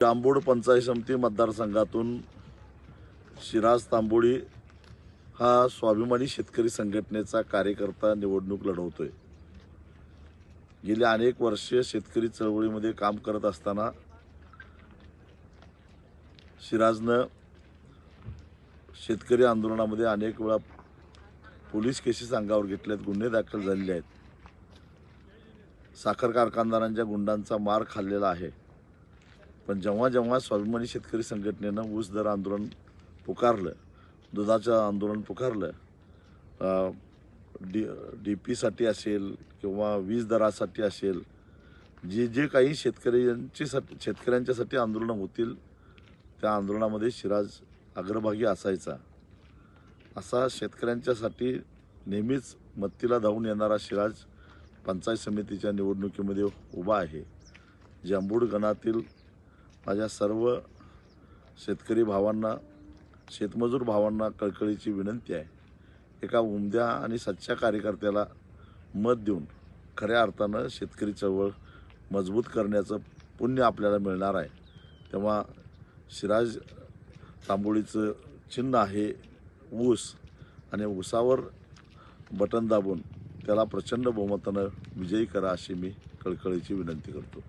जांभूड पंचायत समिती मतदारसंघातून शिराज तांबोळी हा स्वाभिमानी शेतकरी संघटनेचा कार्यकर्ता निवडणूक लढवतोय। गेली अनेक वर्षे शेतकरी चळवळीमध्ये काम करत असताना शिराजनं शेतकरी आंदोलनामध्ये अनेक वेळा पोलीस केसेस अंगावर घेतल्यात, गुन्हे दाखल झालेले आहेत। साखर कारखानदारांच्या गुंडांचा मार खाल्लेला आहे। पण जेव्हा जेव्हा स्वाभिमानी शेतकरी संघटनेनं ऊस दर आंदोलन पुकारलं, दुधाचं आंदोलन पुकारलं, डीपीसाठी असेल किंवा वीज दरासाठी असेल, जे जे काही शेतकऱ्यांच्यासाठी आंदोलनं होतील त्या आंदोलनामध्ये शिराज अग्रभागी असायचा। असा शेतकऱ्यांच्यासाठी नेहमीच मत्तीला धावून येणारा शिराज पंचायत समितीच्या निवडणुकीमध्ये उभा आहे। जांभूड गणातील माझ्या सर्व शेतकरी भावांना, शेतमजूर भावांना कळकळीची विनंती आहे, एका उमद्या आणि सच्च्या कार्यकर्त्याला मत देऊन खऱ्या अर्थानं शेतकरी चळवळ मजबूत करण्याचं पुण्य आपल्याला मिळणार आहे। तेव्हा शिराज तांबोळीचं चिन्ह आहे ऊस, आणि ऊसावर बटन दाबून त्याला प्रचंड बहुमतानं विजयी करा अशी मी कळकळीची विनंती करतो।